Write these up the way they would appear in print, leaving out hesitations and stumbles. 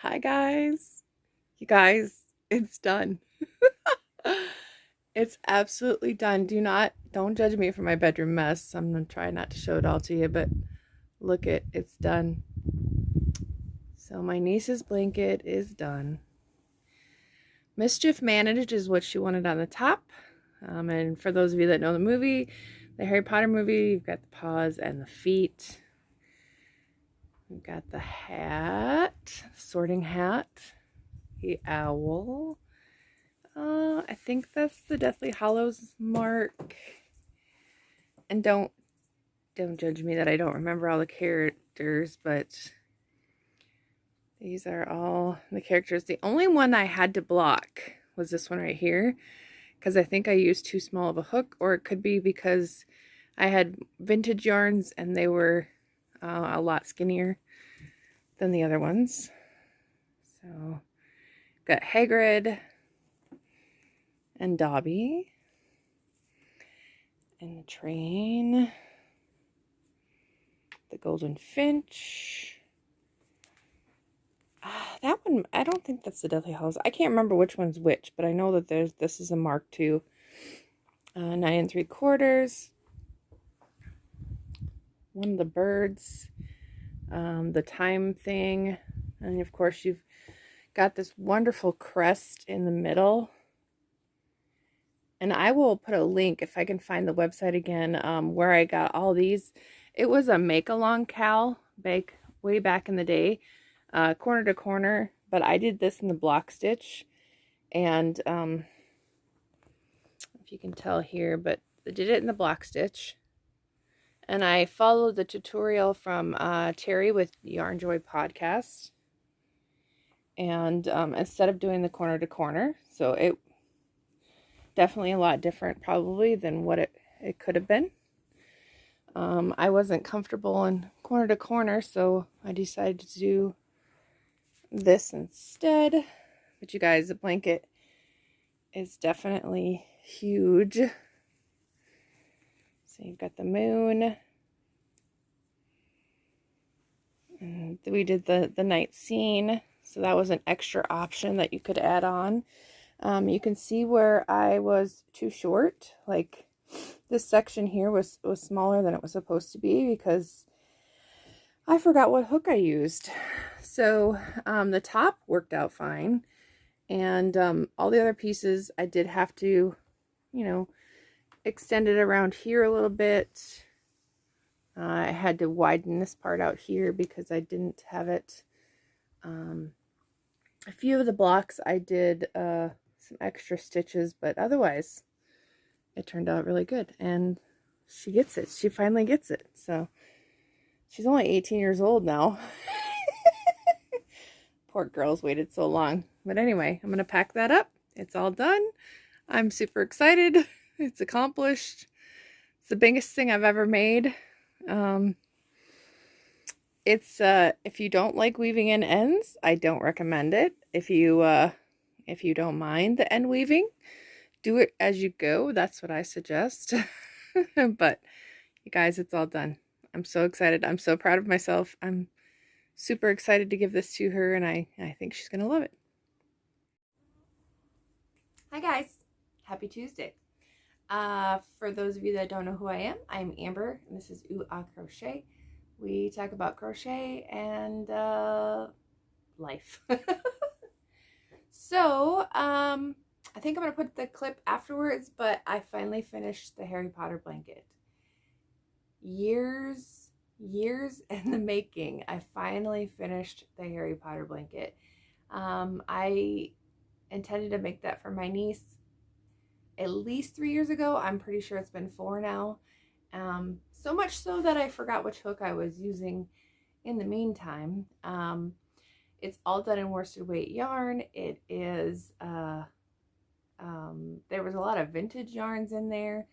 Hi guys. You guys, it's done. It's absolutely done. Don't judge me for my bedroom mess. I'm gonna try not to show it all to you, but look it's done. So my niece's blanket is done. Mischief Managed is what she wanted on the top. And for those of you that know the movie, the Harry Potter movie, you've got the paws and the feet. We've got the hat, sorting hat, the owl. I think that's the Deathly Hallows mark. And don't judge me that I don't remember all the characters, but these are all the characters. The only one I had to block was this one right here, because I think I used too small of a hook, or it could be because I had vintage yarns and they were a lot skinnier than the other ones. So got Hagrid and Dobby and the train, the Golden Finch. That one, I don't think that's the Deathly Hallows. I can't remember which one's which, but I know that this is a Mark II. 9 3/4. One of the birds, the time thing, and of course you've got this wonderful crest in the middle. And I will put a link if I can find the website again, where I got all these. It was a make-along cal way back in the day, corner to corner, but I did this in the block stitch. And if you can tell here, but I did it in the block stitch. And I followed the tutorial from Terry with Yarn Joy podcast. And instead of doing the corner to corner, so it definitely a lot different probably than what it could have been. I wasn't comfortable in corner to corner, so I decided to do this instead. But you guys, the blanket is definitely huge. So you've got the moon. And we did the night scene, so that was an extra option that you could add on. You can see where I was too short. Like this section here was smaller than it was supposed to be because I forgot what hook I used. So the top worked out fine, and all the other pieces I did have to, extend it around here a little bit. I had to widen this part out here because I didn't have it. A few of the blocks I did some extra stitches, but otherwise it turned out really good. And she gets it. She finally gets it. So she's only 18 years old now. Poor girl's waited so long. But anyway, I'm going to pack that up. It's all done. I'm super excited. It's accomplished. It's the biggest thing I've ever made. It's if you don't like weaving in ends, I don't recommend it. If you don't mind the end weaving, do it as you go. That's what I suggest. But you guys, it's all done. I'm so excited. I'm so proud of myself. I'm super excited to give this to her, and I think she's gonna love it. Hi guys, happy Tuesday. For those of you that don't know who I am, I'm Amber, and this is Ooh Ah Crochet. We talk about crochet and life. So, I think I'm going to put the clip afterwards, but I finally finished the Harry Potter blanket. Years in the making, I finally finished the Harry Potter blanket. I intended to make that for my niece at least 3 years ago. I'm pretty sure it's been 4 now. So much so that I forgot which hook I was using in the meantime. It's all done in worsted weight yarn. It is, there was a lot of vintage yarns in there.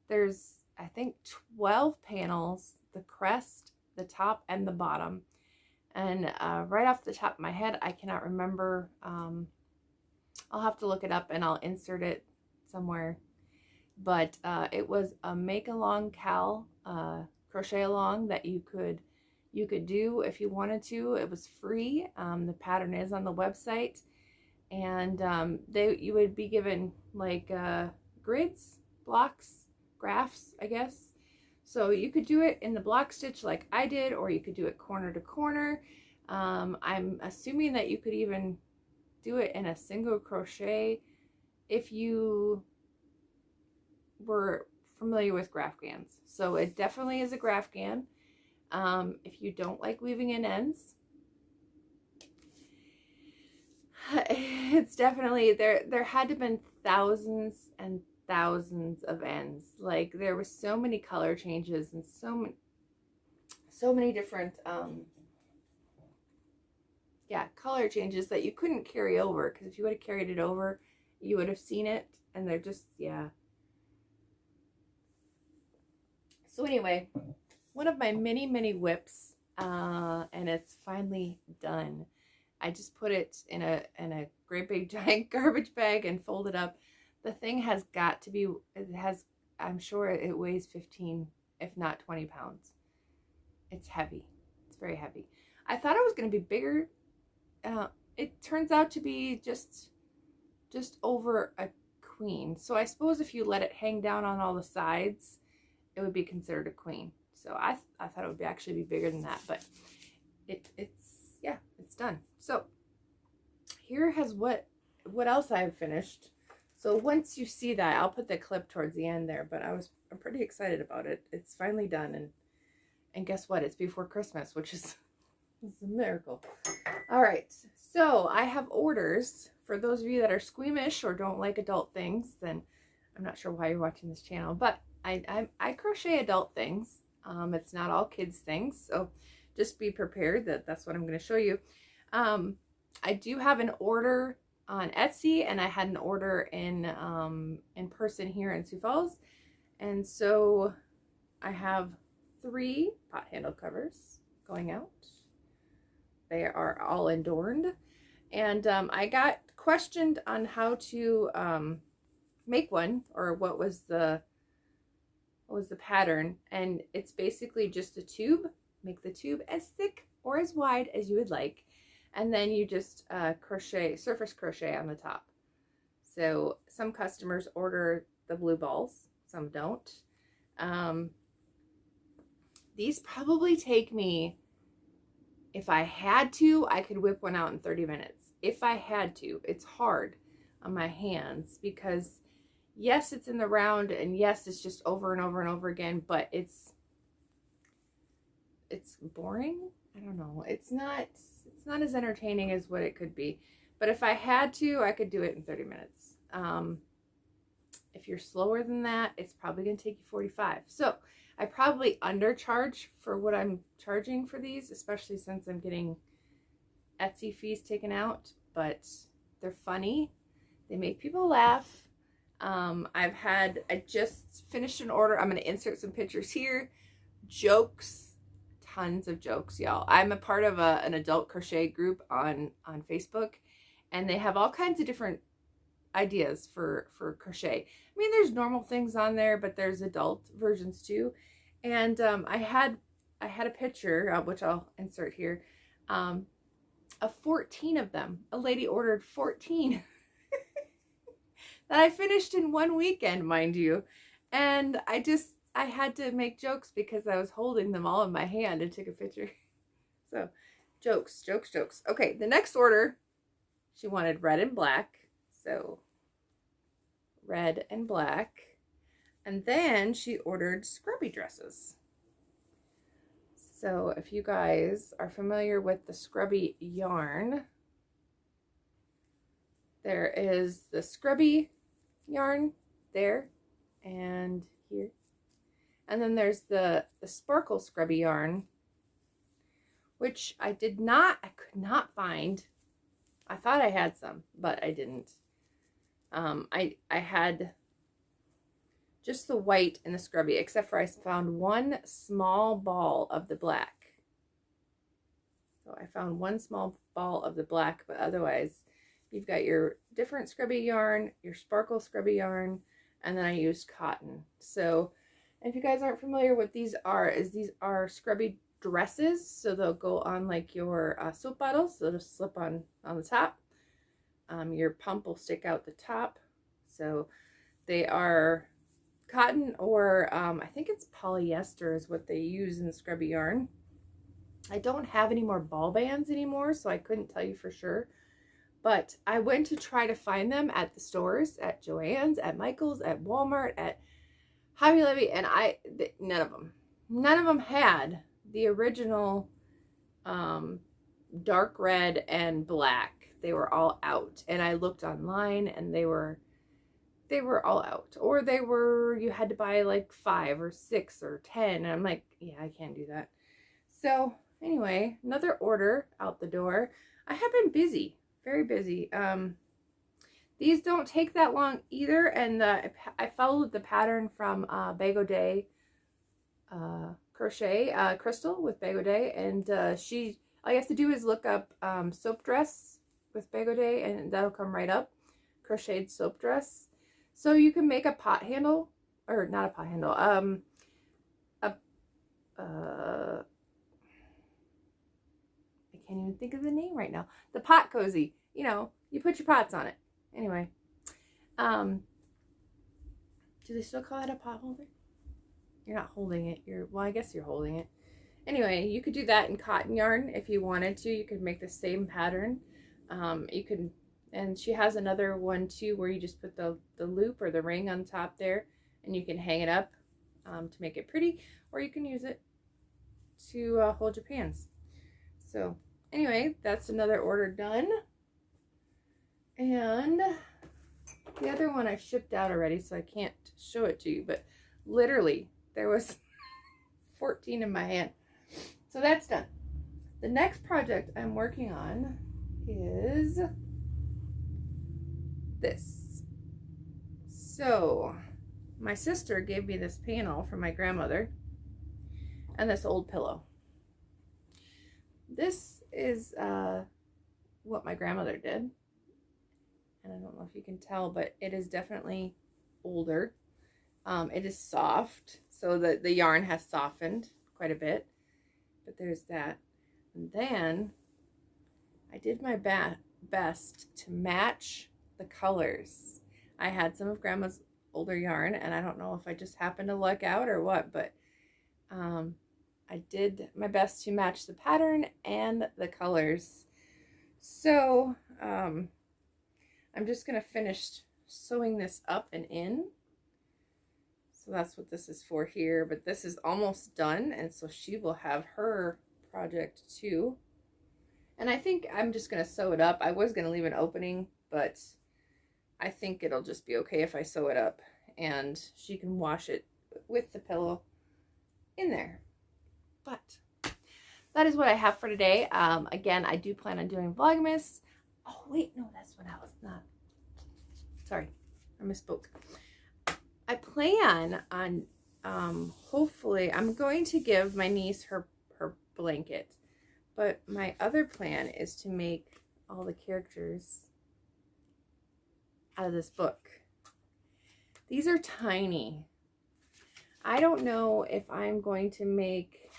There's, I think, 12 panels, the crest, the top, and the bottom. And right off the top of my head, I cannot remember. I'll have to look it up and I'll insert it somewhere. But it was a make-along cal, crochet along that you could you could do if you wanted to. It was free. The pattern is on the website, and you would be given like grids, blocks, graphs, I guess. So you could do it in the block stitch like I did, or you could do it corner to corner. I'm assuming that you could even do it in a single crochet if you were familiar with Grafgans. So it definitely is a Grafgan. If you don't like weaving in ends, it's definitely there had to have been thousands and thousands of ends. Like there was so many color changes and so many different color changes that you couldn't carry over, because if you would have carried it over, you would have seen it, and they're just, yeah. So anyway, one of my many whips, and it's finally done. I just put it in a great big giant garbage bag and fold it up. The thing has got to be, I'm sure it weighs 15, if not 20 pounds. It's heavy. It's very heavy. I thought it was going to be bigger. It turns out to be just over a queen. So I suppose if you let it hang down on all the sides, it would be considered a queen. So I thought it would actually be bigger than that, but it's done. So here has what else I've finished. So once you see that, I'll put the clip towards the end there, but I'm pretty excited about it. It's finally done, and guess what? It's before Christmas, which is a miracle. All right, so I have orders. For those of you that are squeamish or don't like adult things, then I'm not sure why you're watching this channel, but I crochet adult things. It's not all kids things, so just be prepared that's what I'm going to show you. I do have an order on Etsy, and I had an order in person here in Sioux Falls, and so I have 3 pot handle covers going out. They are all adorned, and I got questioned on how to make one, or what was the pattern, and it's basically just a tube. Make the tube as thick or as wide as you would like, and then you just surface crochet on the top. So some customers order the blue balls, some don't. These probably take me, if I had to, I could whip one out in 30 minutes. If I had to. It's hard on my hands because yes, it's in the round, and yes, it's just over and over and over again, but it's boring. I don't know. It's not as entertaining as what it could be. But if I had to, I could do it in 30 minutes. If you're slower than that, it's probably going to take you 45. So I probably undercharge for what I'm charging for these, especially since I'm getting Etsy fees taken out, but they're funny. They make people laugh. I just finished an order. I'm going to insert some pictures here. Jokes, tons of jokes, y'all. I'm a part of an adult crochet group on Facebook, and they have all kinds of different ideas for crochet. I mean, there's normal things on there, but there's adult versions too. And I had a picture, which I'll insert here, of 14 of them. A lady ordered 14 that I finished in one weekend, mind you. And I had to make jokes because I was holding them all in my hand and took a picture. So jokes. Okay, the next order, she wanted red and black. So red and black. And then she ordered scrubby dresses. So if you guys are familiar with the scrubby yarn, there is the scrubby yarn there and here. And then there's the sparkle scrubby yarn, which I could not find. I thought I had some, but I didn't. I had just the white and the scrubby, except for I found one small ball of the black. So I found one small ball of the black, but otherwise you've got your different scrubby yarn, your sparkle scrubby yarn, and then I used cotton. So if you guys aren't familiar what these are scrubby dresses, so they'll go on like your soap bottles. They'll just slip on the top. Your pump will stick out the top. So they are cotton, or I think it's polyester is what they use in the scrubby yarn. I don't have any more ball bands anymore, so I couldn't tell you for sure. But I went to try to find them at the stores, at Joann's, at Michael's, at Walmart, at Hobby Lobby, and none of them had the original dark red and black. They were all out, and I looked online, and they were all out, or you had to buy like 5 or 6 or 10, and I'm like, yeah, I can't do that. So anyway, another order out the door. I have been busy, very busy. These don't take that long either, and I followed the pattern from Bagaudet Crochet Crystal with Bagaudet, and all you have to do is look up soap dress with Bagaudet, and that'll come right up, crocheted soap dress. So you can make a pot handle, or not a pot handle, I can't even think of the name right now. The pot cozy, you know, you put your pots on it. Anyway, do they still call it a pot holder? You're not holding it. Well, I guess you're holding it. Anyway, you could do that in cotton yarn if you wanted to. You could make the same pattern. You could, and she has another one too where you just put the loop or the ring on top there, and you can hang it up to make it pretty, or you can use it to hold your pans. So anyway, that's another order done. And the other one I shipped out already, so I can't show it to you, but literally there was 14 in my hand. So that's done. The next project I'm working on is this. So my sister gave me this panel from my grandmother and this old pillow. This is what my grandmother did. And I don't know if you can tell, but it is definitely older. It is soft, so the yarn has softened quite a bit. But there's that. And then I did my best to match the colors. I had some of Grandma's older yarn, and I don't know if I just happened to luck out or what, but I did my best to match the pattern and the colors. So I'm just going to finish sewing this up and in. So that's what this is for here, but this is almost done, and so she will have her project too. And I think I'm just going to sew it up. I was going to leave an opening, but I think it'll just be okay if I sew it up, and she can wash it with the pillow in there. But that is what I have for today. Again, I do plan on doing Vlogmas. Oh, wait, no, that's what I was not. Sorry, I misspoke. I plan on, hopefully, I'm going to give my niece her blanket. But my other plan is to make all the characters out of this book. These are tiny. I don't know if I'm going to make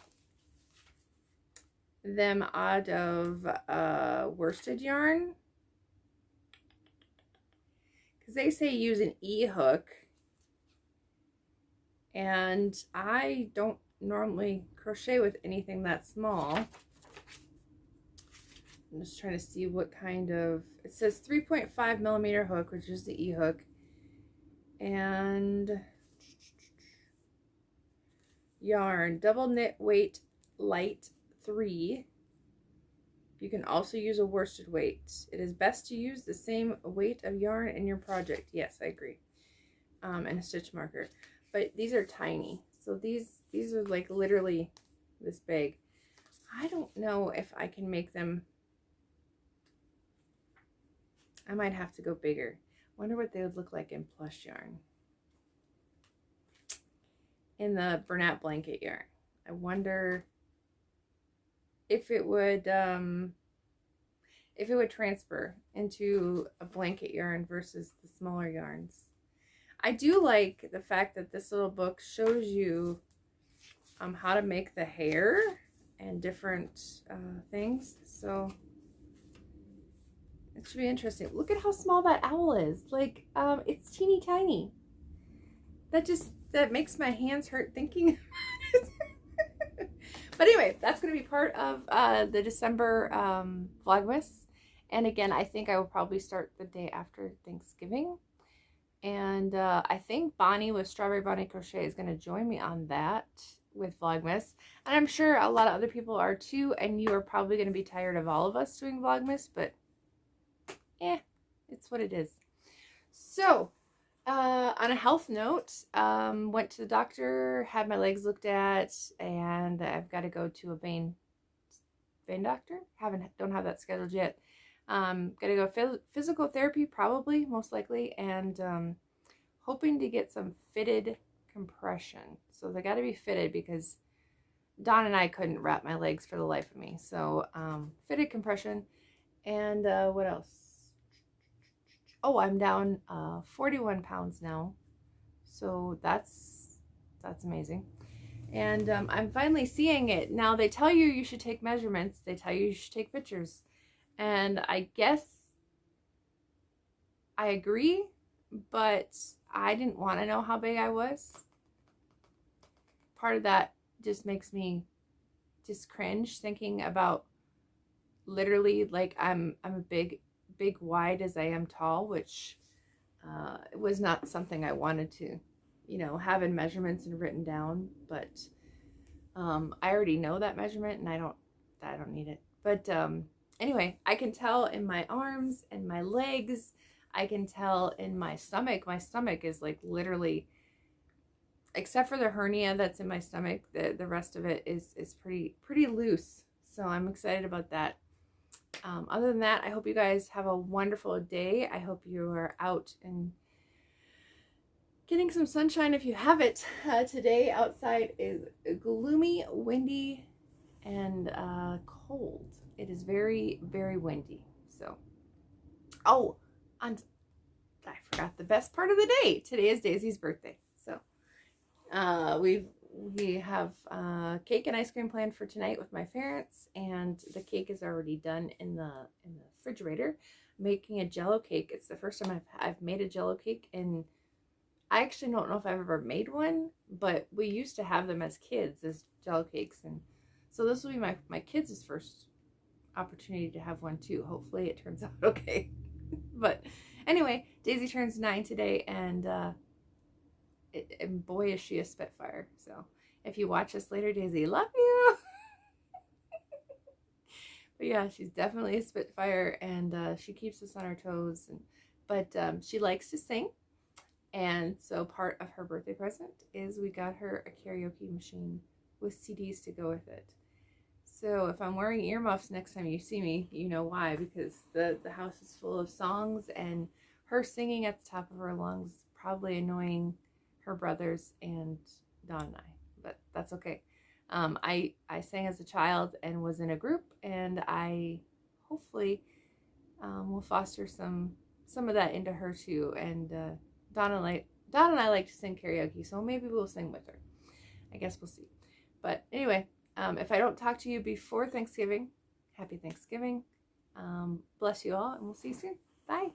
them out of worsted yarn, because they say use an E-hook, and I don't normally crochet with anything that small. I'm just trying to see what kind of, it says 3.5 millimeter hook, which is the E-hook, and yarn, double knit weight light 3. You can also use a worsted weight. It is best to use the same weight of yarn in your project. Yes, I agree. And a stitch marker. But these are tiny. So these are like literally this big. I don't know if I can make them. I might have to go bigger. Wonder what they would look like in plush yarn. In the Bernat blanket yarn. I wonder if it would transfer into a blanket yarn versus the smaller yarns. I do like the fact that this little book shows you how to make the hair and different things. So it should be interesting. Look at how small that owl is. Like, it's teeny tiny. That makes my hands hurt thinking about it. But anyway, that's going to be part of the December Vlogmas. And again, I think I will probably start the day after Thanksgiving. And I think Bonnie with Strawberry Bonnie Crochet is going to join me on that with Vlogmas. And I'm sure a lot of other people are too. And you are probably going to be tired of all of us doing Vlogmas. But, it's what it is. So, on a health note, went to the doctor, had my legs looked at, and I've got to go to a vein doctor. Don't have that scheduled yet. Got to go physical therapy, probably, most likely, and hoping to get some fitted compression. So they got to be fitted because Dawn and I couldn't wrap my legs for the life of me. So fitted compression, and what else? Oh, I'm down 41 pounds now, so that's amazing. And I'm finally seeing it. Now, they tell you should take measurements. They tell you should take pictures. And I guess I agree, but I didn't want to know how big I was. Part of that just makes me just cringe thinking about literally, like, I'm a big wide as I am tall, which was not something I wanted to, have in measurements and written down, but I already know that measurement and I don't need it. But anyway, I can tell in my arms and my legs. I can tell in my stomach. My stomach is like literally, except for the hernia that's in my stomach, the rest of it is pretty loose. So I'm excited about that. Other than that, I hope you guys have a wonderful day. I hope you are out and getting some sunshine if you have it. Today outside is gloomy, windy, and cold. It is very, very windy. So, oh, and I forgot the best part of the day. Today is Daisy's birthday. So, we have cake and ice cream planned for tonight with my parents, and the cake is already done in the refrigerator. Making a Jello cake. It's the first time I've made a Jello cake, and I actually don't know if I've ever made one, but we used to have them as kids as Jello cakes, and so this will be my kids' first opportunity to have one too. Hopefully it turns out okay. But anyway, Daisy turns 9 today, and boy is she a spitfire. So if you watch us later, Daisy, love you. But yeah, she's definitely a spitfire, and she keeps us on our toes. But she likes to sing, and so part of her birthday present is we got her a karaoke machine with CDs to go with it. So if I'm wearing earmuffs next time you see me, you know why, because the house is full of songs, and her singing at the top of her lungs probably annoying her brothers and Dawn and I, but that's okay. I sang as a child and was in a group, and I hopefully will foster some of that into her too. And Dawn and I like to sing karaoke, so maybe we'll sing with her. I guess we'll see. But anyway, if I don't talk to you before Thanksgiving, happy Thanksgiving. Bless you all, and we'll see you soon. Bye.